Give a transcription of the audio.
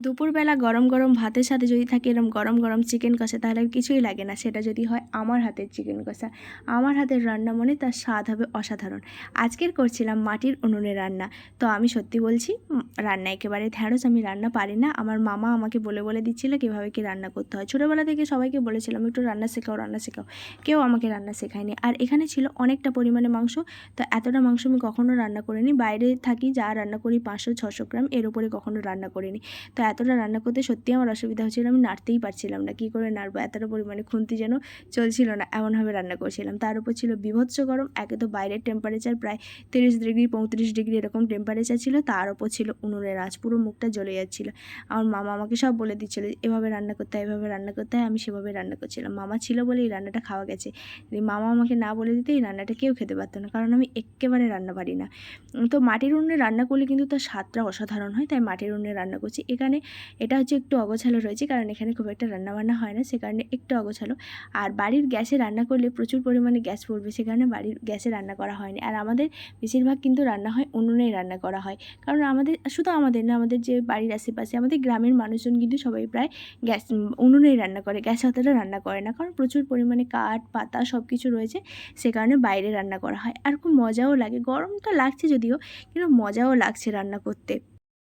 দুপুরবেলা গরম গরম ভাতের সাথে যদি থাকে এরকম গরম গরম চিকেন কষা, তাহলে আর কিছুই লাগে না। সেটা যদি হয় আমার হাতের চিকেন কষা, আমার হাতের রান্না মানে তার স্বাদ হবে অসাধারণ। আজকের করছিলাম মাটির উনুনে রান্না। তো আমি সত্যি বলছি, রান্না একেবারে ঢ্যাঁড়স। আমি রান্না পারি না। আমার মামা আমাকে বলে বলে দিচ্ছিল কীভাবে কী রান্না করতে হয়। ছোটোবেলা থেকে সবাইকে বলেছিলাম একটু রান্না শেখাও, রান্না শেখাও। কেউ আমাকে রান্না শেখায়নি। আর এখানে ছিল অনেকটা পরিমাণে মাংস। তো এতটা মাংস আমি কখনও রান্না করিনি। বাইরে থাকি, যা রান্না করি 500-600 গ্রাম, এর উপরে কখনও রান্না করিনি। তো এতটা রান্না করতে সত্যিই আমার অসুবিধা হচ্ছিল। আমি নাড়তেই পারছিলাম না, কী করে নাড়বো, এতটা পরিমাণে খুন্তি যেন চলছিল না, এমনভাবে রান্না করছিলাম। তার উপর ছিল বীভৎস গরম। একে তো বাইরের টেম্পারেচার প্রায় 30 ডিগ্রি 35 ডিগ্রি এরকম টেম্পারেচার ছিল, তার উপর ছিল উনুনের আঁচ, পুরো মুখটা জ্বলে যাচ্ছিল। আমার মামা আমাকে সব বলে দিচ্ছিল এভাবে রান্না করতে হয়, এভাবে রান্না করতে হয়। আমি সেভাবে রান্না করছিলাম। মামা ছিল বলে এই রান্নাটা খাওয়া গেছে। মামা আমাকে না বলে দিতে এই রান্নাটা কেউ খেতে পারতো না, কারণ আমি এক্কেবারে রান্না পারি না। তো মাটির উনুনে রান্না করলে কিন্তু তার স্বাদটা অসাধারণ হয়, তাই মাটির উনুনে রান্না করছি। এখানে এটা হচ্ছে একটু অগোছালো রয়েছে, কারণ এখানে খুব একটা রান্নাবান্না হয় না, সে কারণে একটু অগোছালো। আর বাড়ির গ্যাসে রান্না করলে প্রচুর পরিমাণে গ্যাস পড়বে, সে কারণে বাড়ির গ্যাসে রান্না করা হয়নি। আর আমাদের বেশিরভাগ কিন্তু রান্না হয় উনুনেই রান্না করা হয়, কারণ আমাদের, শুধু আমাদের না, আমাদের যে বাড়ির আশেপাশে আমাদের গ্রামের মানুষজন কিন্তু সবাই প্রায় উনুনেই রান্না করে, গ্যাসে অতটা রান্না করে না, কারণ প্রচুর পরিমাণে কাঠ পাতা সব কিছু রয়েছে, সে কারণে বাইরে রান্না করা হয়। আর খুব মজাও লাগে, গরমটা লাগছে যদিও, কিন্তু মজাও লাগছে রান্না করতে।